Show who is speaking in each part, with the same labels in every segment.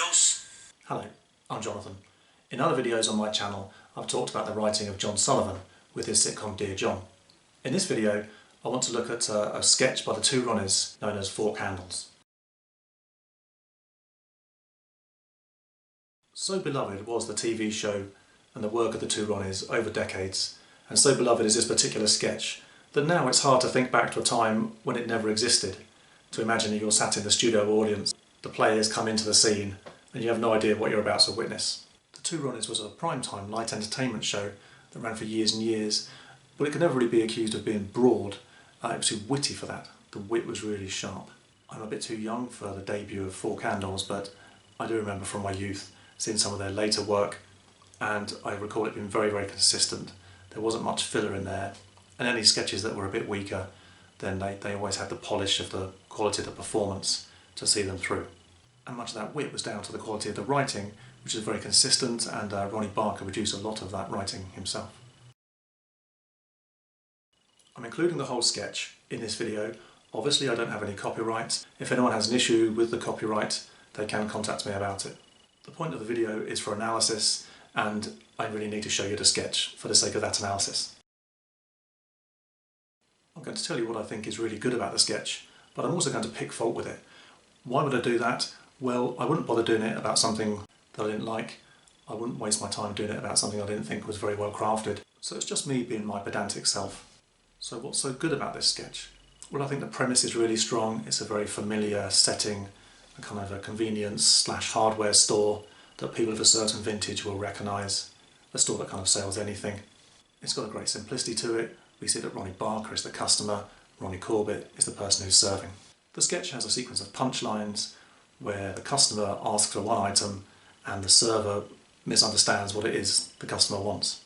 Speaker 1: candles.
Speaker 2: Hello, I'm Jonathan. In other videos on my channel, I've talked about the writing of John Sullivan with his sitcom Dear John. In this video, I want to look at a sketch by the two Ronnies known as Four Candles. So beloved was the TV show and the work of the two Ronnies over decades, and so beloved is this particular sketch that now it's hard to think back to a time when it never existed, to imagine that you're sat in the studio audience, the players come into the scene, and you have no idea what you're about to witness. The Two Ronnies was a prime-time light entertainment show that ran for years and years, but it could never really be accused of being broad. It was too witty for that. The wit was really sharp. I'm a bit too young for the debut of Four Candles, but I do remember from my youth seeing some of their later work, and I recall it being very, very consistent. There wasn't much filler in there, and any sketches that were a bit weaker, then they always had the polish of the quality of the performance to see them through. And much of that wit was down to the quality of the writing, which is very consistent, and Ronnie Barker produced a lot of that writing himself. I'm including the whole sketch in this video. Obviously I don't have any copyright. If anyone has an issue with the copyright, they can contact me about it. The point of the video is for analysis, and I really need to show you the sketch for the sake of that analysis. I'm going to tell you what I think is really good about the sketch, but I'm also going to pick fault with it. Why would I do that? Well, I wouldn't bother doing it about something that I didn't like. I wouldn't waste my time doing it about something I didn't think was very well crafted. So it's just me being my pedantic self. So what's so good about this sketch? Well, I think the premise is really strong. It's a very familiar setting, a kind of a convenience/hardware store that people of a certain vintage will recognise, a store that kind of sells anything. It's got a great simplicity to it. We see that Ronnie Barker is the customer, Ronnie Corbett is the person who's serving. The sketch has a sequence of punchlines where the customer asks for one item and the server misunderstands what it is the customer wants.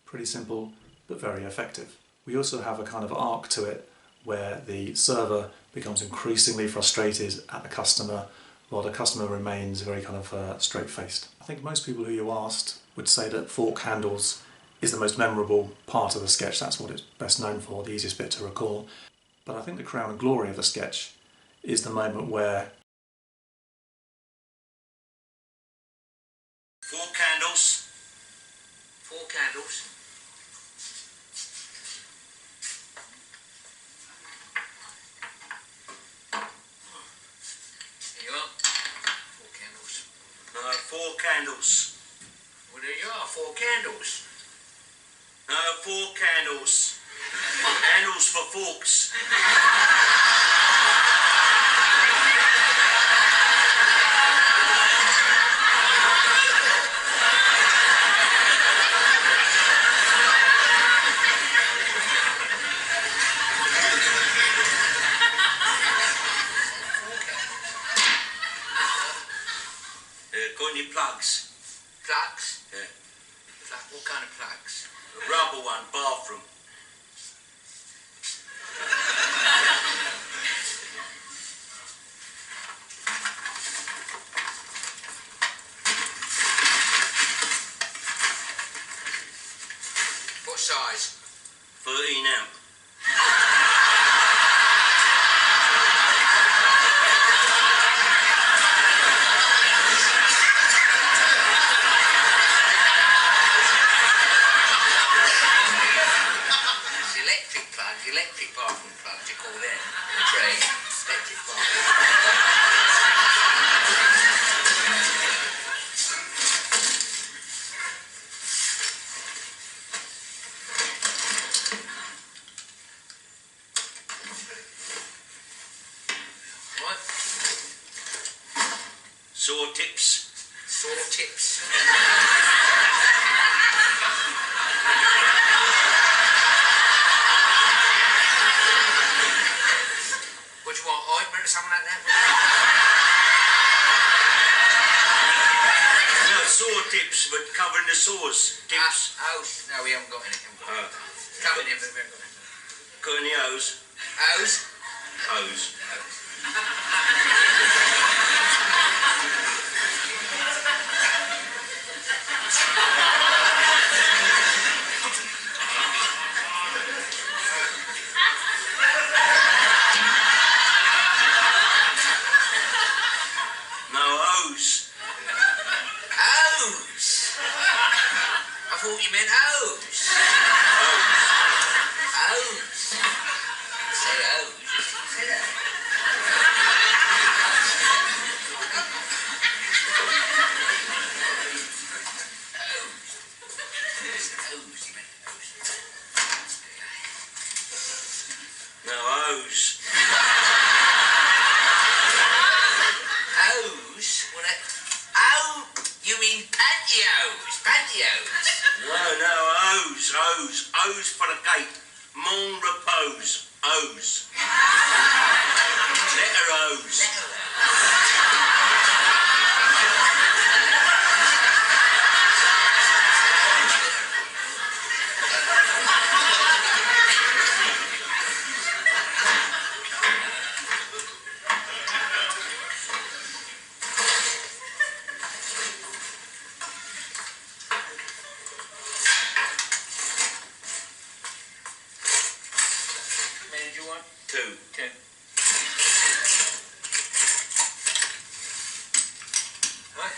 Speaker 2: Pretty simple, but very effective. We also have a kind of arc to it where the server becomes increasingly frustrated at the customer while the customer remains very kind of straight-faced. I think most people who you asked would say that Four Candles is the most memorable part of the sketch. That's what it's best known for, the easiest bit to recall. But I think the crown and glory of the sketch is the moment where
Speaker 1: Four candles.
Speaker 3: Four candles. There you are. Four candles.
Speaker 1: No, four candles.
Speaker 3: Well, there you are. Four candles.
Speaker 1: No, four candles. Handles for forks. Got any plugs?
Speaker 3: Plugs.
Speaker 1: Yeah.
Speaker 3: What kind of plugs?
Speaker 1: A rubber one, bathroom.
Speaker 3: What size?
Speaker 1: 13 amp.
Speaker 3: Electric bathroom plugs, you call them. Tray. Electric bathroom. What?
Speaker 1: Saw tips.
Speaker 3: Saw tips. What do you want, ointment or something like that?
Speaker 1: No, saw tips, but covering the saws. Tips.
Speaker 3: No, we haven't got any. Covering them, but we haven't got any.
Speaker 1: Got any hose?
Speaker 3: Hose?
Speaker 1: Hose.
Speaker 3: thought you meant hose. Hose. Say hose. Say that. Hose. You meant hose.
Speaker 1: No, hose.
Speaker 3: Hose? What a... Oh, you mean pantyhose? Pantyhose.
Speaker 1: No, hose. Hose for the gate. Mon repose. Hose. Letter hose.
Speaker 3: How many did you want?
Speaker 1: Two.
Speaker 3: Two. Right.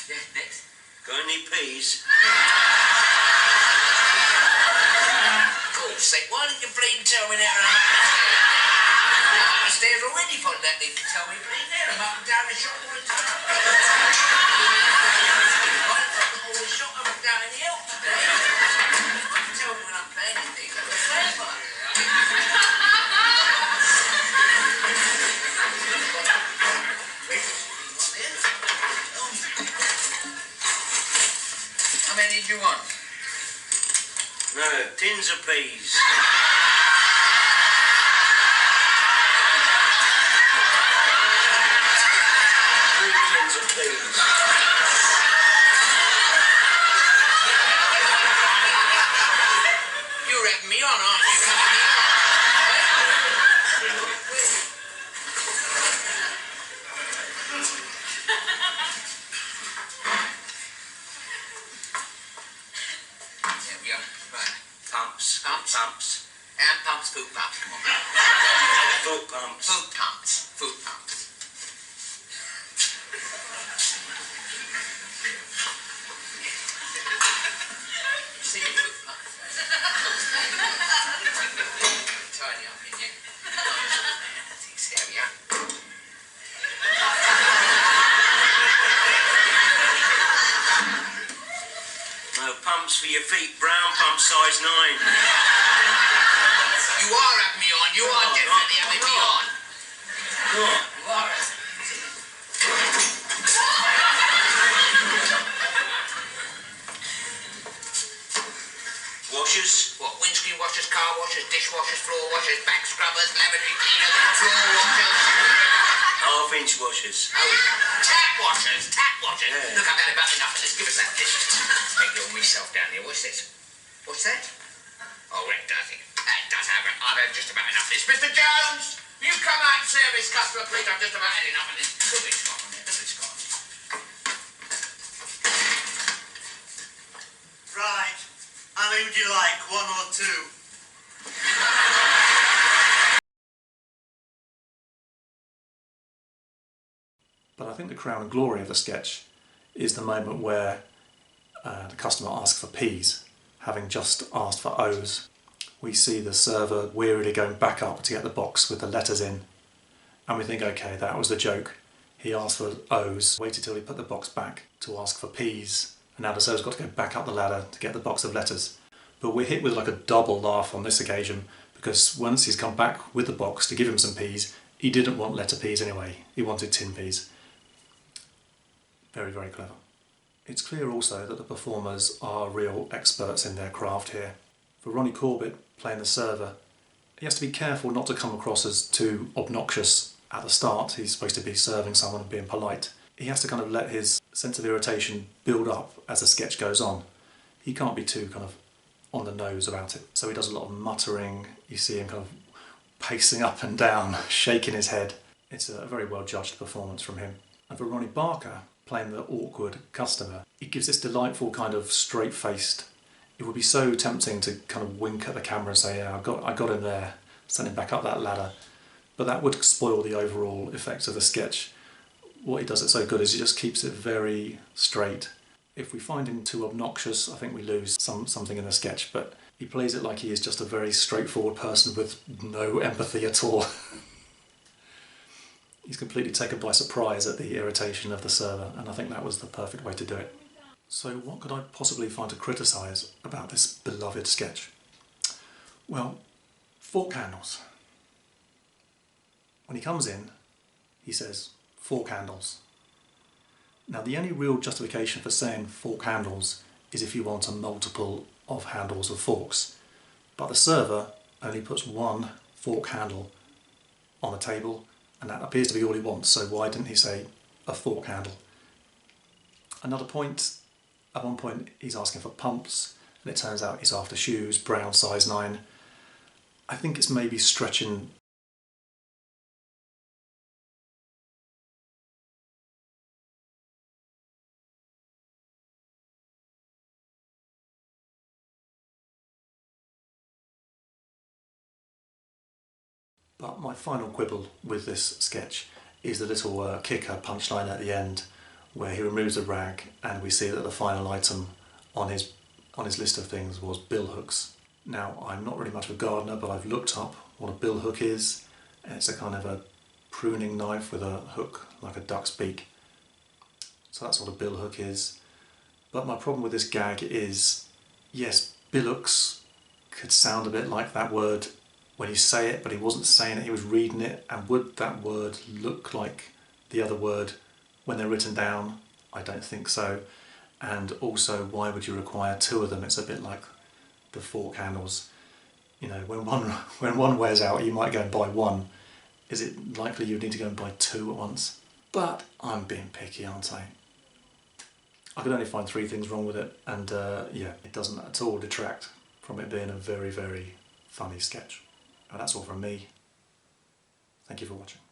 Speaker 3: Yeah, next.
Speaker 1: Got any peas?
Speaker 3: God's sake, why didn't you bleeding tell me that? I'm upstairs already for that thing to tell me bleeding there. I'm up and down the shop all the time. I'm always shot up and down in the help today. Tell me when I'm playing anything. I'm playing for How many did you want?
Speaker 1: No, tins of peas. Three tins of peas.
Speaker 3: You're having me on, aren't you? There we are. Right.
Speaker 1: Pumps.
Speaker 3: Pumps.
Speaker 1: Pumps.
Speaker 3: And pumps, food pumps. Come on.
Speaker 1: Foot pumps.
Speaker 3: Food pumps. Food pumps. See your food pumps. Tidy up in here. There we are.
Speaker 1: No pumps for your feet. Brown pump size 9.
Speaker 3: You are having me on. You are definitely having me on.
Speaker 1: What?
Speaker 3: You are.
Speaker 1: Washers.
Speaker 3: What? Windscreen washers, car washers, dishwashers, floor washers, back scrubbers, lavatory cleaners, floor washers.
Speaker 1: Half-inch washers.
Speaker 3: Oh, tap washers, tap washers.
Speaker 1: Yeah.
Speaker 3: Look, I've had about enough of this. Give us that dish. Take your myself down here. What's this? What's that? Oh, that does it. That does have it. I've had just about enough of this. Mr. Jones, you come out and service customer, please. I've just about had enough of this. Look at this one there. Look at this one.
Speaker 4: Right. How many would you like? One or two?
Speaker 2: But I think the crown and glory of the sketch is the moment where the customer asks for peas, having just asked for O's. We see the server wearily going back up to get the box with the letters in, and we think, okay, that was the joke. He asked for O's, waited till he put the box back to ask for peas, and now the server's got to go back up the ladder to get the box of letters. But we're hit with like a double laugh on this occasion, because once he's come back with the box to give him some peas, he didn't want letter peas anyway, he wanted tin peas. Very, very clever. It's clear also that the performers are real experts in their craft here. For Ronnie Corbett, playing the server, he has to be careful not to come across as too obnoxious at the start. He's supposed to be serving someone and being polite. He has to kind of let his sense of irritation build up as the sketch goes on. He can't be too kind of on the nose about it. So he does a lot of muttering. You see him kind of pacing up and down, shaking his head. It's a very well judged performance from him. And for Ronnie Barker, playing the awkward customer, it gives this delightful kind of straight-faced. It would be so tempting to kind of wink at the camera and say, yeah, I got him there, send him back up that ladder. But that would spoil the overall effect of the sketch. What he does it so good is he just keeps it very straight. If we find him too obnoxious, I think we lose something in the sketch, but he plays it like he is just a very straightforward person with no empathy at all. He's completely taken by surprise at the irritation of the server, and I think that was the perfect way to do it. So what could I possibly find to criticise about this beloved sketch? Well, fork handles. When he comes in, he says, fork handles. Now the only real justification for saying fork handles is if you want a multiple of handles of forks. But the server only puts one fork handle on the table, and that appears to be all he wants, so why didn't he say a fork handle? Another point, at one point he's asking for pumps, and it turns out he's after shoes, brown size 9. I think it's maybe stretching But my final quibble with this sketch is the little kicker punchline at the end, where he removes the rag and we see that the final item on his list of things was bill hooks. Now, I'm not really much of a gardener, but I've looked up what a bill hook is, and it's a kind of a pruning knife with a hook like a duck's beak. So that's what a bill hook is. But my problem with this gag is, yes, billhooks could sound a bit like that word when you say it, but he wasn't saying it, he was reading it, and would that word look like the other word when they're written down? I don't think so. And also, why would you require 2 of them? It's a bit like the fork handles. You know, when one wears out, you might go and buy 1. Is it likely you'd need to go and buy 2 at once? But I'm being picky, aren't I? I could only find 3 things wrong with it, and yeah, it doesn't at all detract from it being a very, very funny sketch. And that's all from me. Thank you for watching.